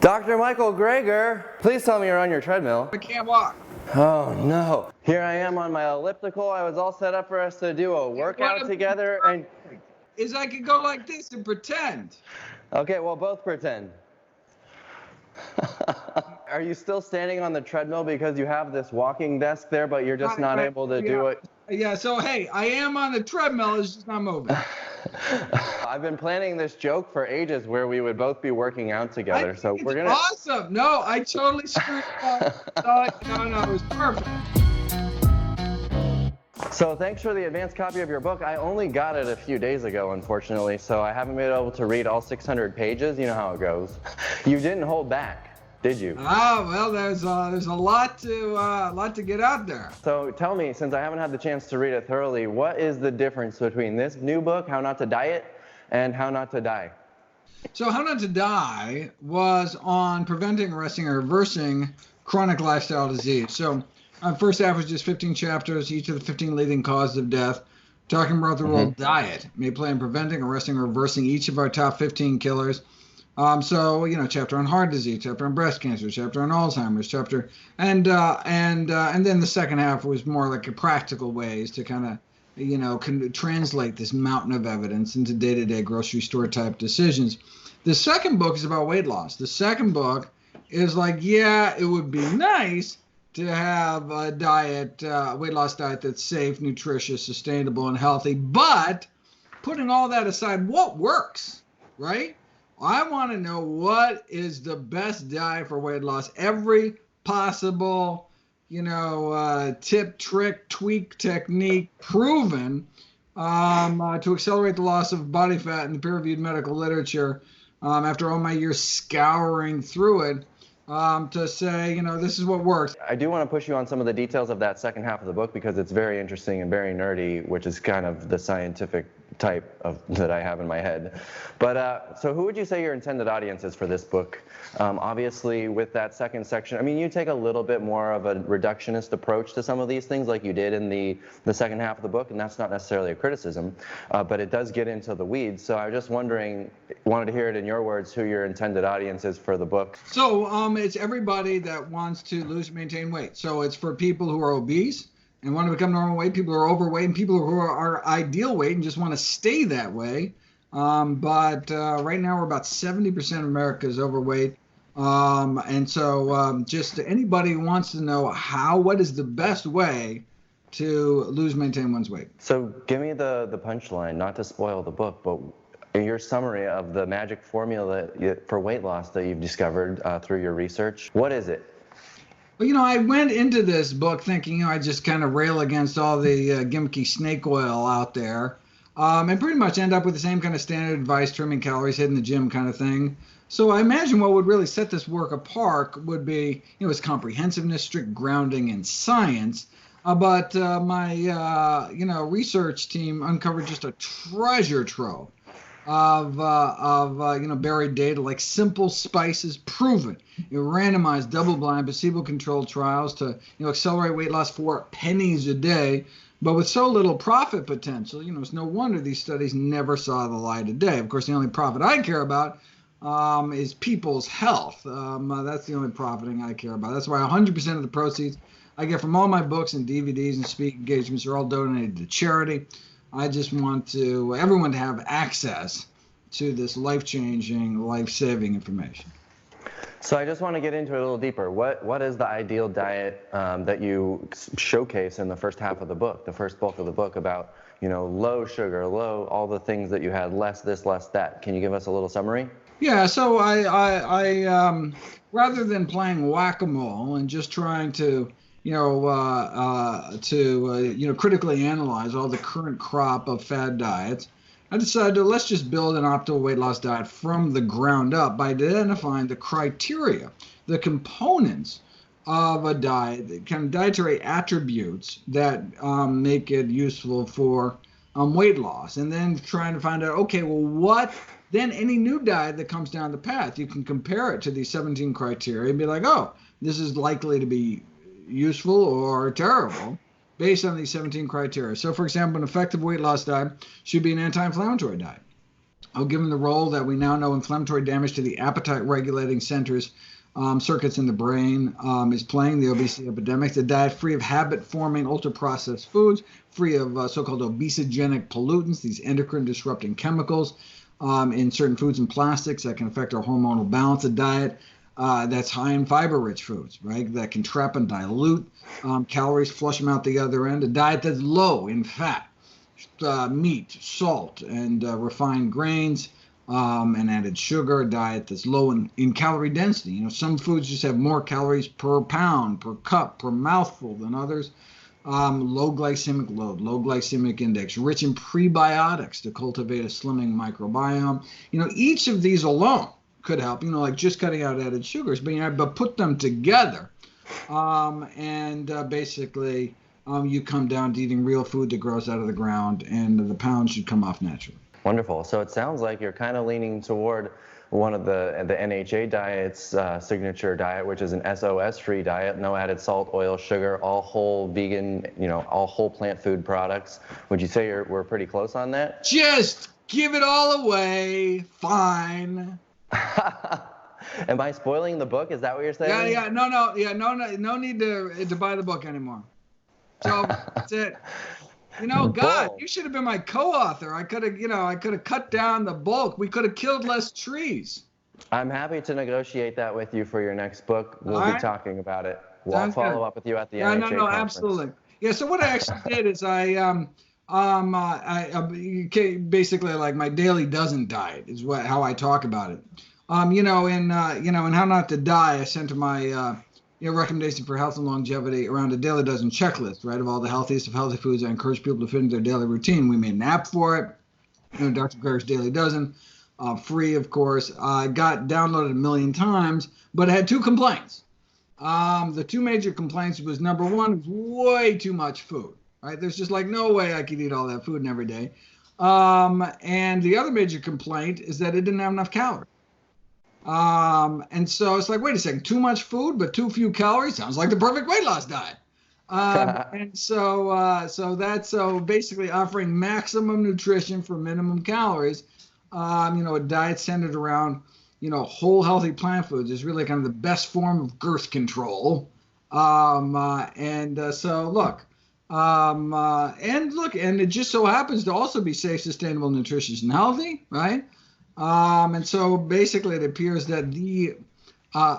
Dr. Michael Greger, please tell me you're on your treadmill. I can't walk. Oh no. Here I am on my elliptical. I was all set up for us to do a workout together and... Is I could go like this and pretend. Okay, well, both pretend. Are you still standing on the treadmill because you have this walking desk there, but you're just not able to do it? Yeah, so hey, I am on the treadmill, it's just not moving. I've been planning this joke for ages where we would both be working out together. So we're gonna... Awesome. No, I totally screwed up. No, it was perfect. So thanks for the advanced copy of your book. I only got it a few days ago, unfortunately, so I haven't been able to read all 600 pages. You know how it goes. You didn't hold back, did you? Ah, well, there's a lot to get out there. So tell me, since I haven't had the chance to read it thoroughly, what is the difference between this new book, How Not to Diet, and How Not to Die? So How Not to Die was on preventing, arresting, or reversing chronic lifestyle disease. So first half was just 15 chapters, each of the 15 leading causes of death, talking about the role diet may play in preventing, arresting, or reversing each of our top 15 killers. So, chapter on heart disease, chapter on breast cancer, chapter on Alzheimer's, chapter, and then the second half was more like a practical ways to kind of, translate this mountain of evidence into day-to-day grocery store type decisions. The second book is about weight loss. The second book is like, yeah, it would be nice to have a diet, weight loss diet that's safe, nutritious, sustainable, and healthy. But putting all that aside, what works, right? I want to know what is the best diet for weight loss. Every possible, tip, trick, tweak, technique proven to accelerate the loss of body fat in the peer-reviewed medical literature. After all my years scouring through it, to say, this is what works. I do want to push you on some of the details of that second half of the book because it's very interesting and very nerdy, which is kind of the scientific type of that I have in my head. But so who would you say your intended audience is for this book? Obviously, with that second section, I mean, you take a little bit more of a reductionist approach to some of these things like you did in the second half of the book, and that's not necessarily a criticism, but it does get into the weeds. So I was just wanted to hear it in your words, who your intended audience is for the book. So it's everybody that wants to lose and maintain weight. So it's for people who are obese and want to become normal weight, people who are overweight, and people who are ideal weight and just want to stay that way. But right now we're about 70% of America is overweight. And so just anybody who wants to know what is the best way to lose, maintain one's weight. So give me the punchline, not to spoil the book, but your summary of the magic formula for weight loss that you've discovered through your research. What is it? Well, I went into this book thinking, I just kind of rail against all the gimmicky snake oil out there, and pretty much end up with the same kind of standard advice, trimming calories, hitting the gym kind of thing. So I imagine what would really set this work apart would be, its comprehensiveness, strict grounding in science. But my, research team uncovered just a treasure trove of buried data, like simple spices proven. Randomized, double-blind, placebo-controlled trials to accelerate weight loss for pennies a day, but with so little profit potential. It's no wonder these studies never saw the light of day. Of course, the only profit I care about is people's health. That's the only profiting I care about. That's why 100% of the proceeds I get from all my books and DVDs and speaking engagements are all donated to charity. I just want everyone to have access to this life-changing, life-saving information. So I just want to get into it a little deeper. What is the ideal diet that you showcase in the first half of the book, the first bulk of the book about, low sugar, low, all the things that you had, less this, less that. Can you give us a little summary? Yeah, so I rather than playing whack-a-mole and just trying to critically analyze all the current crop of fad diets, I decided let's just build an optimal weight loss diet from the ground up by identifying the criteria, the components of a diet, the kind of dietary attributes that make it useful for weight loss, and then trying to find out, okay, well, what then any new diet that comes down the path, you can compare it to these 17 criteria and be like, oh, this is likely to be useful or terrible based on these 17 criteria. So, for example, an effective weight loss diet should be an anti-inflammatory diet. I'll give them the role that we now know inflammatory damage to the appetite regulating centers, circuits in the brain is playing the obesity epidemic. The diet free of habit forming ultra processed foods, free of so-called obesogenic pollutants, these endocrine disrupting chemicals in certain foods and plastics that can affect our hormonal balance. A diet that's high in fiber-rich foods, right? That can trap and dilute calories, flush them out the other end. A diet that's low in fat, meat, salt, and refined grains, and added sugar. A diet that's low in calorie density. You know, some foods just have more calories per pound, per cup, per mouthful than others. Low glycemic load, low glycemic index, rich in prebiotics to cultivate a slimming microbiome. You know, each of these alone could help, you know, like just cutting out added sugars, but put them together, basically you come down to eating real food that grows out of the ground, and the pounds should come off naturally. Wonderful. So it sounds like you're kind of leaning toward one of the NHA diet's signature diet, which is an SOS-free diet, no added salt, oil, sugar, all whole vegan, you know, all whole plant food products. Would you say we're pretty close on that? Just give it all away. Fine. Am I spoiling the book? Is that what you're saying? No need to buy the book anymore. So that's it. You know, God, you should have been my co-author. I could have cut down the bulk. We could have killed less trees. I'm happy to negotiate that with you for your next book. We'll be talking about it. I'll follow up with you at the NHA conference. Absolutely. Yeah. So what I actually did is I basically, like, my daily dozen diet is how I talk about it. In How Not to Die, I sent to my recommendation for health and longevity around a daily dozen checklist, right, of all the healthiest of healthy foods I encourage people to fit into their daily routine. We made an app for it, Dr. Greger's Daily Dozen, free, of course. I got downloaded 1 million times, but I had 2 complaints. The 2 major complaints was, number one, it was way too much food, right? There's just like no way I could eat all that food in every day. And the other major complaint is that it didn't have enough calories. And so it's like, wait a second, too much food but too few calories sounds like the perfect weight loss diet. And so basically offering maximum nutrition for minimum calories. A diet centered around whole healthy plant foods is really kind of the best form of girth control. And it just so happens to also be safe, sustainable, nutritious, and healthy, right? And so basically it appears that the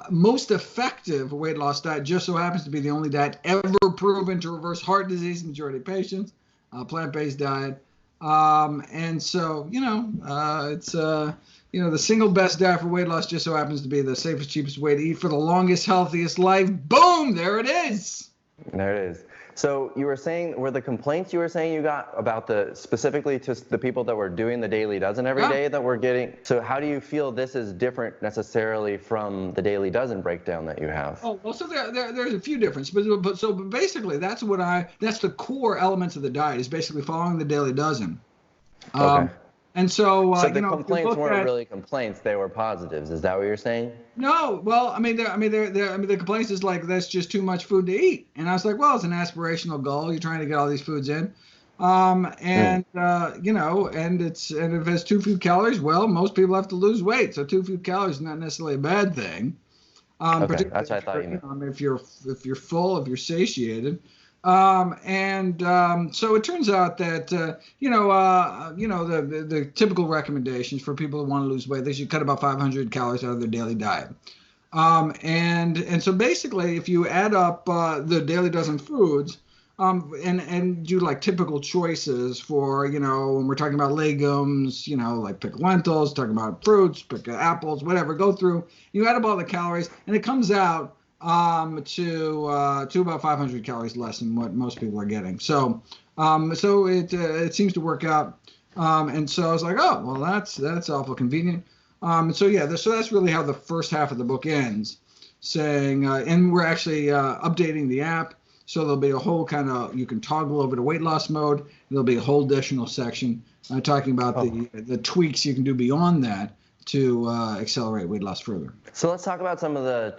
most effective weight loss diet just so happens to be the only diet ever proven to reverse heart disease in majority of patients, plant-based diet. It's the single best diet for weight loss just so happens to be the safest, cheapest way to eat for the longest, healthiest life. Boom, there it is. There it is. So you were saying, were the complaints you were saying you got about specifically to the people that were doing the Daily Dozen every day that were getting, so how do you feel this is different necessarily from the Daily Dozen breakdown that you have? Oh, well, so there's a few differences, but basically that's the core elements of the diet is basically following the Daily Dozen. Okay. And so, the complaints weren't really complaints; they were positives. Is that what you're saying? No. Well, the complaints is like that's just too much food to eat. And I was like, well, it's an aspirational goal. You're trying to get all these foods in, and if it's too few calories, well, most people have to lose weight, so too few calories is not necessarily a bad thing. Okay, that's what I thought you meant. If you're full, if you're satiated. So it turns out that, the typical recommendations for people who want to lose weight, they should cut about 500 calories out of their daily diet. And so basically, if you add up the Daily Dozen foods and do like typical choices for, when we're talking about legumes, like pick lentils, talking about fruits, pick apples, whatever, go through, you add up all the calories, and it comes out to about 500 calories less than what most people are getting. So it seems to work out. And so I was like, oh, well, that's awful convenient. So that's really how the first half of the book ends, saying, and we're actually updating the app. So there'll be a whole you can toggle over to weight loss mode. There'll be a whole additional section talking about the tweaks you can do beyond that to accelerate weight loss further. So let's talk about some of the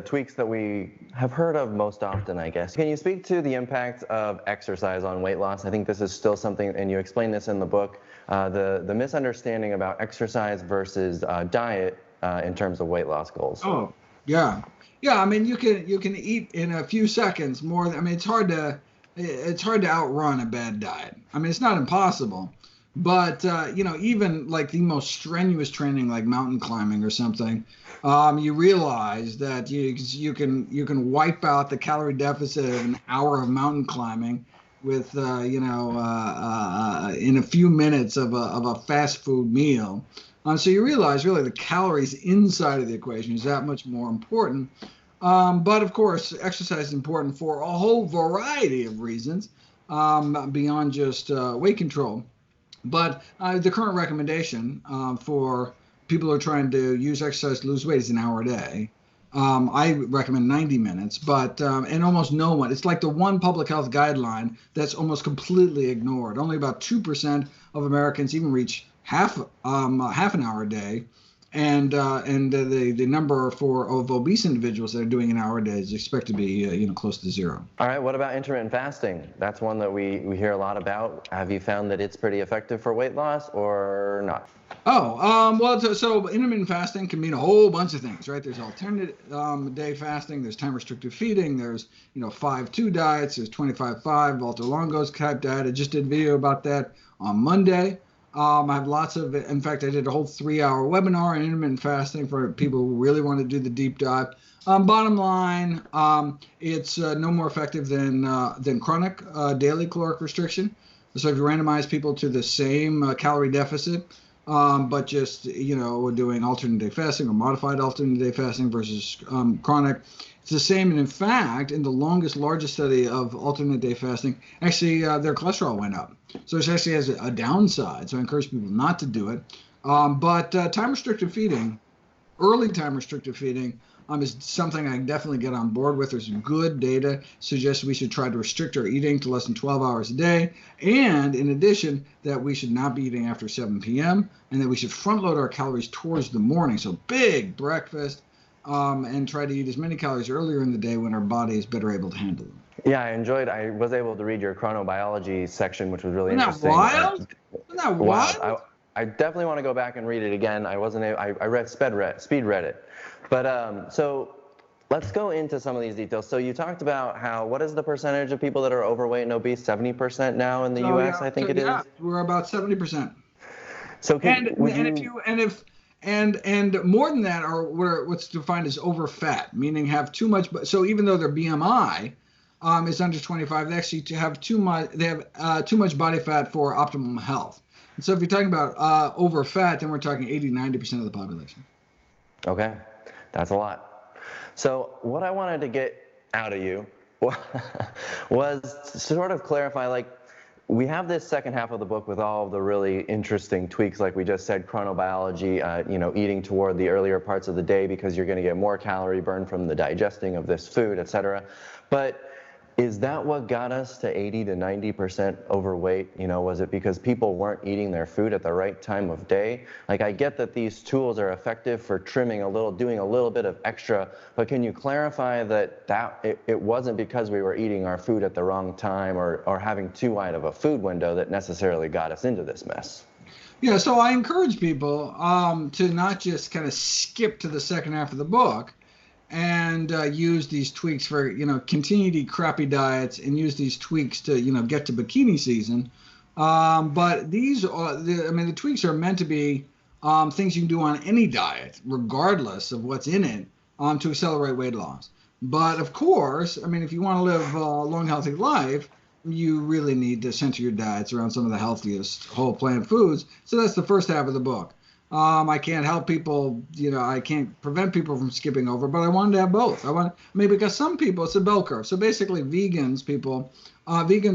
tweaks that we have heard of most often, I guess. Can you speak to the impact of exercise on weight loss? I think this is still something, and you explain this in the book, the misunderstanding about exercise versus diet in terms of weight loss goals. Oh, yeah. Yeah, I mean, you can eat in a few seconds more. I mean, it's hard to outrun a bad diet. I mean, it's not impossible, but even like the most strenuous training, like mountain climbing or something, you realize that you can wipe out the calorie deficit of an hour of mountain climbing with in a few minutes of a fast food meal. So you realize really the calories inside of the equation is that much more important. But of course, exercise is important for a whole variety of reasons beyond just weight control. But the current recommendation for people who are trying to use exercise to lose weight is an hour a day. I recommend 90 minutes, but and almost no one. It's like the one public health guideline that's almost completely ignored. Only about 2% of Americans even reach half an hour a day, and the number of obese individuals that are doing an hour a day is expected to be close to zero. All right, what about intermittent fasting? That's one that we hear a lot about. Have you found that it's pretty effective for weight loss or not? So intermittent fasting can mean a whole bunch of things, right? There's alternate day fasting, there's time restricted feeding, there's 5-2 diets, there's 25-5 Walter Longo's type diet. I just did a video about that on Monday. I have lots of, in fact, I did a whole 3-hour webinar on intermittent fasting for people who really want to do the deep dive. Bottom line, it's no more effective than chronic daily caloric restriction. So if you randomize people to the same calorie deficit, but just doing alternate day fasting or modified alternate day fasting versus chronic, it's the same. And in fact, in the largest study of alternate day fasting, actually their cholesterol went up. So it actually has a downside. So I encourage people not to do it. But time restricted feeding, early time restricted feeding, is something I definitely get on board with. There's good data suggests we should try to restrict our eating to less than 12 hours a day. And in addition, that we should not be eating after 7 p.m. and that we should front load our calories towards the morning. So big breakfast and try to eat as many calories earlier in the day when our body is better able to handle them. Yeah, I was able to read your chronobiology section, which was really interesting. Isn't that wild? I definitely want to go back and read it again. I wasn't able, I speed read it. But so let's go into some of these details. So you talked about what is the percentage of people that are overweight and obese? 70% now in the U.S. I think it is. Yeah, we're about 70%. So and more than that are what's defined as over fat, meaning have too much. So even though their BMI is under 25, they actually have too much. They have too much body fat for optimum health. And so if you're talking about over fat, then we're talking 80-90% of the population. Okay. That's a lot. So what I wanted to get out of you was to sort of clarify, like, we have this second half of the book with all of the really interesting tweaks, like we just said, chronobiology, eating toward the earlier parts of the day because you're going to get more calorie burn from the digesting of this food, etc. But is that what got us to 80-90% overweight? Was it because people weren't eating their food at the right time of day? Like, I get that these tools are effective for trimming doing a little bit of extra, but can you clarify that it wasn't because we were eating our food at the wrong time or having too wide of a food window that necessarily got us into this mess? Yeah, so I encourage people to not just kind of skip to the second half of the book and use these tweaks for, continue to eat crappy diets and use these tweaks to, get to bikini season. But these are, the tweaks are meant to be things you can do on any diet, regardless of what's in it, to accelerate weight loss. But of course, if you want to live a long, healthy life, you really need to center your diets around some of the healthiest whole plant foods. So that's the first half of the book. I can't help people, I can't prevent people from skipping over, but I wanted to have both. Because some people, it's a bell curve. So basically vegans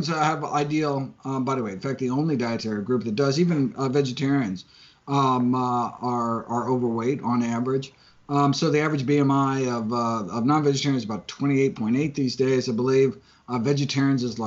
have ideal, by the way, in fact, the only dietary group that does, even vegetarians are overweight on average. So the average BMI of non-vegetarians is about 28.8 these days, I believe. Vegetarians is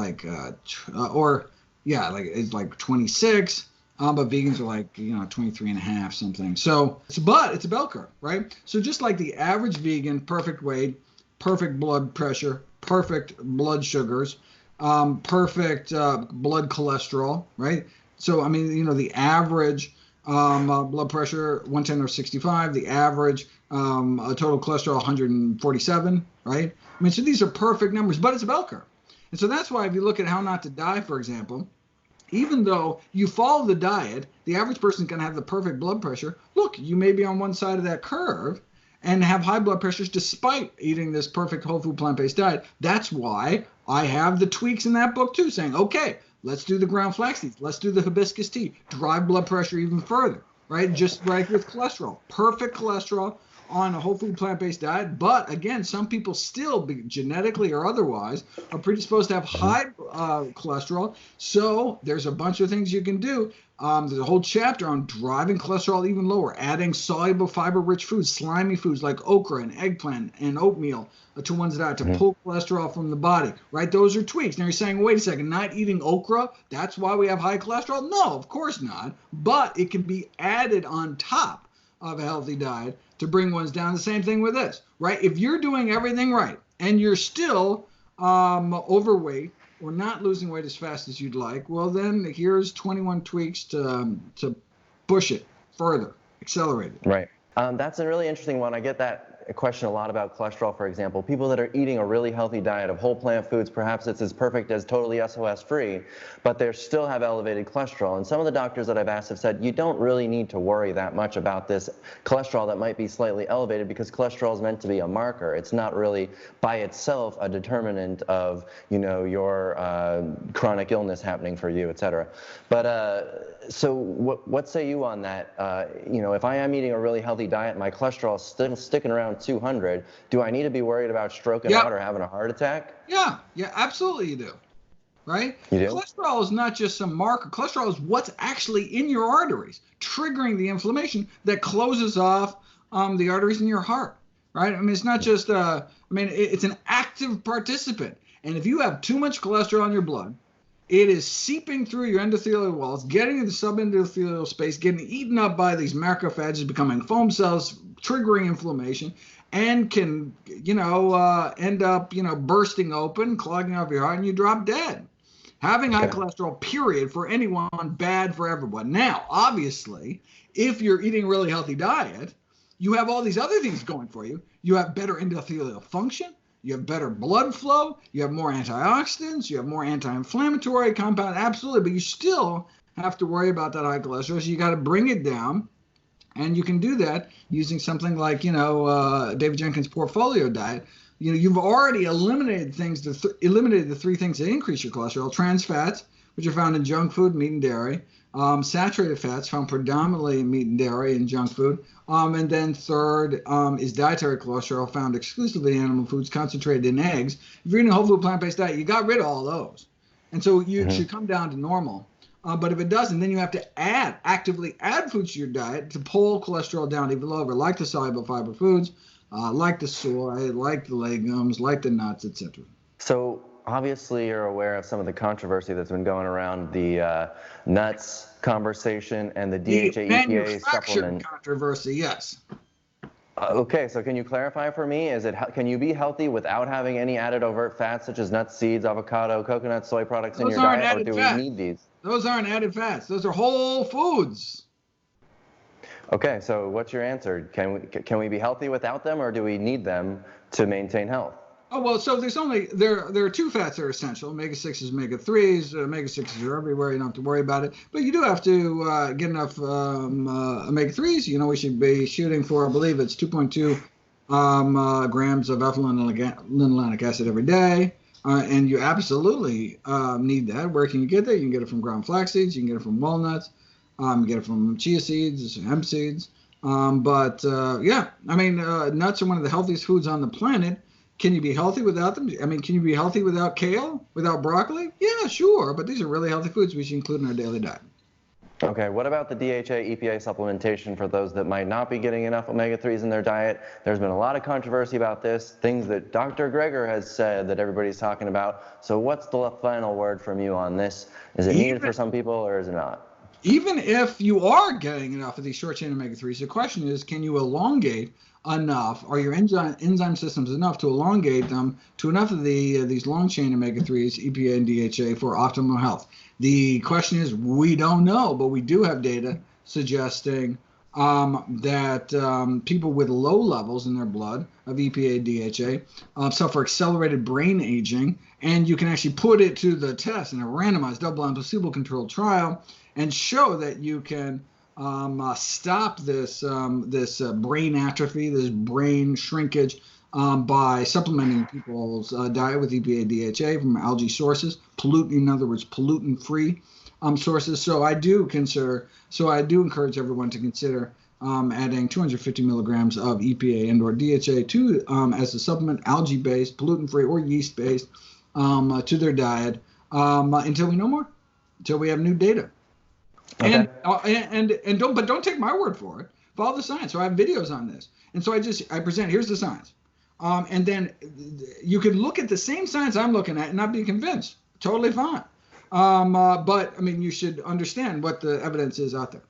it's like 26. But vegans are like, 23 and a half something. So it's a bell curve, right? So just like the average vegan, perfect weight, perfect blood pressure, perfect blood sugars, perfect blood cholesterol, right? So, I mean, the average blood pressure 110/65, the average total cholesterol 147, right? I mean, so these are perfect numbers, but it's a bell curve. And so that's why if you look at How Not to Die, for example, even though you follow the diet, the average person is going to have the perfect blood pressure. Look, you may be on one side of that curve and have high blood pressures despite eating this perfect whole food plant-based diet. That's why I have the tweaks in that book too, saying, okay, let's do the ground flax seeds, let's do the hibiscus tea, drive blood pressure even further, right? Just like with cholesterol, perfect cholesterol on a whole food plant-based diet. But again, some people still, genetically or otherwise, are predisposed to have high cholesterol. So there's a bunch of things you can do. There's a whole chapter on driving cholesterol even lower, adding soluble fiber-rich foods, slimy foods like okra and eggplant and oatmeal to one's diet to pull cholesterol from the body, right? Those are tweaks. Now you're saying, wait a second, not eating okra, that's why we have high cholesterol? No, of course not. But it can be added on top of a healthy diet to bring ones down. The same thing with this, right? If you're doing everything right and you're still overweight or not losing weight as fast as you'd like, well, then here's 21 tweaks to push it further, accelerate it. Right. That's a really interesting one. I get that question a lot about cholesterol, for example. People that are eating a really healthy diet of whole plant foods, perhaps it's as perfect as totally SOS-free, but they still have elevated cholesterol. And some of the doctors that I've asked have said, you don't really need to worry that much about this cholesterol that might be slightly elevated because cholesterol is meant to be a marker. It's not really by itself a determinant of, your chronic illness happening for you, et cetera. But so what say you on that? If I am eating a really healthy diet, my cholesterol is still sticking around 200, do I need to be worried about stroking out or having a heart attack? Yeah, absolutely you do. Right? You do? Cholesterol is not just some marker. Cholesterol is what's actually in your arteries, triggering the inflammation that closes off the arteries in your heart. Right? I mean, it's not just, it's an active participant. And if you have too much cholesterol in your blood, it is seeping through your endothelial walls, getting into the subendothelial space, getting eaten up by these macrophages, becoming foam cells, triggering inflammation, and can, end up, bursting open, clogging up your heart, and you drop dead. Having high cholesterol, period, for anyone, bad for everyone. Now, obviously, if you're eating a really healthy diet, you have all these other things going for you. You have better endothelial function. You have better blood flow, you have more antioxidants, you have more anti-inflammatory compound, absolutely, but you still have to worry about that high cholesterol, so you got to bring it down, and you can do that using something like, David Jenkins' portfolio diet. You've already eliminated eliminated the three things that increase your cholesterol: trans fats, which are found in junk food, meat and dairy, saturated fats found predominantly in meat and dairy and junk food, and then third is dietary cholesterol found exclusively in animal foods, concentrated in eggs. If you're eating a whole food plant-based diet, you got rid of all those, and so you should come down to normal. But if it doesn't, then you have to actively add foods to your diet to pull cholesterol down even lower, like the soluble fiber foods, like the soy, like the legumes, like the nuts, etc. So obviously you're aware of some of the controversy that's been going around the nuts conversation and the DHA EPA supplement controversy. Yes. Okay, so can you clarify for me? Can you be healthy without having any added overt fats such as nuts, seeds, avocado, coconut, soy products in your diet, or do we need these? Those aren't added fats. Those are whole foods. Okay, so what's your answer? Can we be healthy without them, or do we need them to maintain health? Oh, well, so there are two fats that are essential: omega-6s, omega-3s. Omega-6s are everywhere. You don't have to worry about it. But you do have to get enough omega-3s. We should be shooting for, I believe it's 2.2 grams of alpha-linolenic acid every day. And you absolutely need that. Where can you get that? You can get it from ground flax seeds. You can get it from walnuts. You can get it from chia seeds, hemp seeds. Nuts are one of the healthiest foods on the planet. Can you be healthy without them? Can you be healthy without kale, without broccoli? Yeah, sure. But these are really healthy foods we should include in our daily diet. Okay, what about the DHA EPA supplementation for those that might not be getting enough omega-3s in their diet? There's been a lot of controversy about this, things that Dr. Greger has said that everybody's talking about. So what's the final word from you on this? Is it needed for some people or is it not? Even if you are getting enough of these short chain omega-3s, the question is, can you elongate enough? Are your enzyme systems enough to elongate them to enough of these long chain omega-3s, EPA and DHA, for optimal health? The question is, we don't know, but we do have data suggesting that people with low levels in their blood of EPA and DHA suffer accelerated brain aging, and you can actually put it to the test in a randomized, double-blind, placebo-controlled trial and show that you can stop this brain atrophy, this brain shrinkage by supplementing people's diet with EPA and DHA from algae sources, in other words, pollutant-free sources. So I do encourage everyone to consider adding 250 milligrams of EPA and/or DHA to as a supplement, algae-based, pollutant-free, or yeast-based, to their diet until we know more, until we have new data. Okay. And don't take my word for it. Follow the science. So I have videos on this, and so I present. Here's the science, and then you could look at the same science I'm looking at and not be convinced. Totally fine. But I mean, you should understand what the evidence is out there.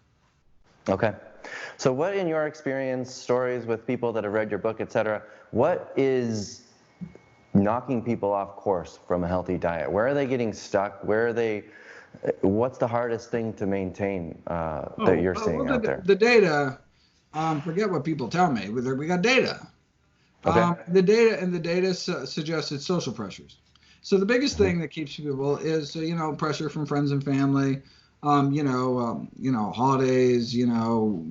Okay. So what, in your experience, stories with people that have read your book, et cetera, what is knocking people off course from a healthy diet? Where are they getting stuck? What's the hardest thing to maintain that you're seeing out there? The data, forget what people tell me. We got data. Okay. The data suggests it's social pressures. So the biggest thing that keeps people is pressure from friends and family, holidays,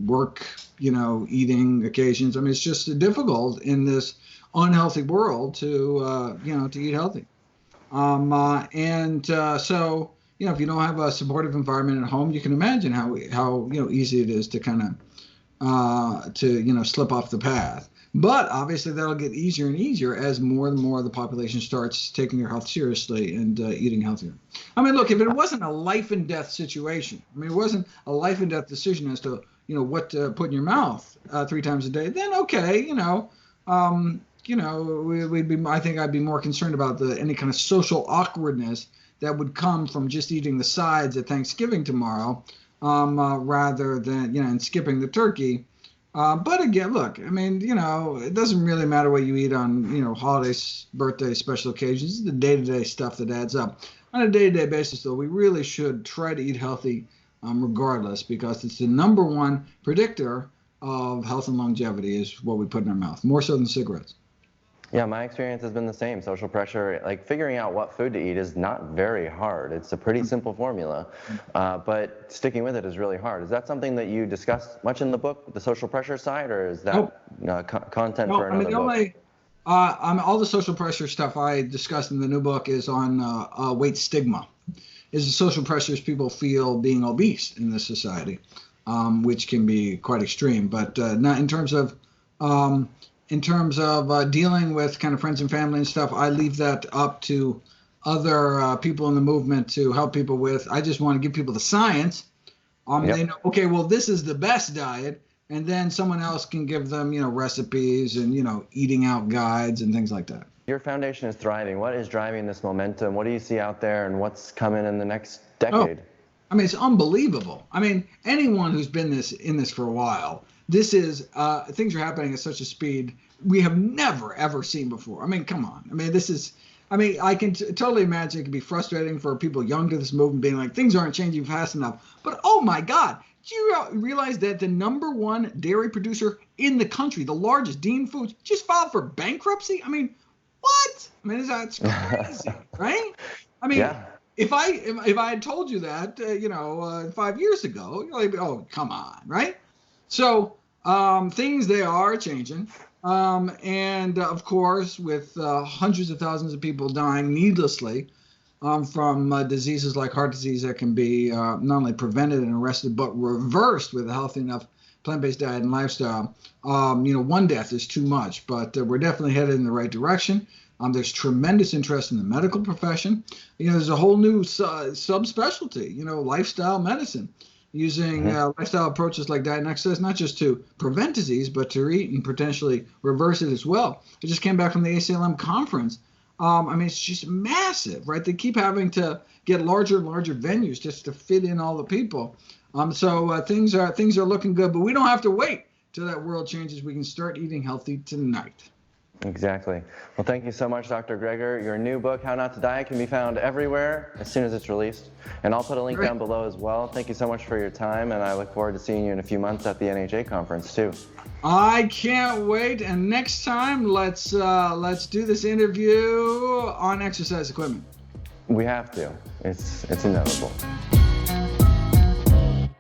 work, eating occasions. I mean, it's just difficult in this unhealthy world to eat healthy. So if you don't have a supportive environment at home, you can imagine how easy it is to kind of slip off the path. But obviously that'll get easier and easier as more and more of the population starts taking their health seriously and eating healthier. I mean, look, if it wasn't a life and death situation, it wasn't a life and death decision as to what to put in your mouth 3 times a day, then okay, I think I'd be more concerned about any kind of social awkwardness that would come from just eating the sides at Thanksgiving tomorrow, rather than and skipping the turkey. But again, look, I mean, it doesn't really matter what you eat on, holidays, birthdays, special occasions. It's the day-to-day stuff that adds up. On a day-to-day basis, though, we really should try to eat healthy regardless, because it's the number one predictor of health and longevity is what we put in our mouth, more so than cigarettes. Yeah, my experience has been the same. Social pressure, like figuring out what food to eat is not very hard. It's a pretty simple formula, but sticking with it is really hard. Is that something that you discuss much in the book, the social pressure side, or is that content for another book? All the social pressure stuff I discussed in the new book is on weight stigma. Is the social pressures people feel being obese in this society, which can be quite extreme, but not in terms of dealing with kind of friends and family and stuff. I leave that up to other people in the movement to help people with. I just want to give people the science. They know, okay, well, this is the best diet, and then someone else can give them, recipes and, eating out guides and things like that. Your foundation is thriving. What is driving this momentum? What do you see out there, and what's coming in the next decade? I mean, it's unbelievable. I mean, anyone who's been in this for a while, this is things are happening at such a speed we have never, ever seen before. I mean, come on. I mean, I can totally imagine it can be frustrating for people young to this movement being like, things aren't changing fast enough. But, oh, my God, do you realize that the number one dairy producer in the country, the largest, Dean Foods, just filed for bankruptcy? I mean, what? I mean, that's crazy, right? I mean, if I had told you that, 5 years ago, you'd be, oh, come on, right? So things, they are changing. And of course, with hundreds of thousands of people dying needlessly from diseases like heart disease that can be not only prevented and arrested, but reversed with a healthy enough plant-based diet and lifestyle. One death is too much, but we're definitely headed in the right direction. There's tremendous interest in the medical profession. There's a whole new subspecialty, lifestyle medicine, using lifestyle approaches like diet and exercise, not just to prevent disease, but to treat and potentially reverse it as well. I just came back from the ACLM conference I mean, it's just massive, right? They keep having to get larger and larger venues just to fit in all the people. So things are looking good, but we don't have to wait till that world changes. We can start eating healthy tonight. Exactly. Well, thank you so much, Dr. Greger. Your new book, How Not to Die, can be found everywhere as soon as it's released. And I'll put a link down below as well. Thank you so much for your time, and I look forward to seeing you in a few months at the NHA conference, too. I can't wait. And next time, let's do this interview on exercise equipment. We have to. It's inevitable.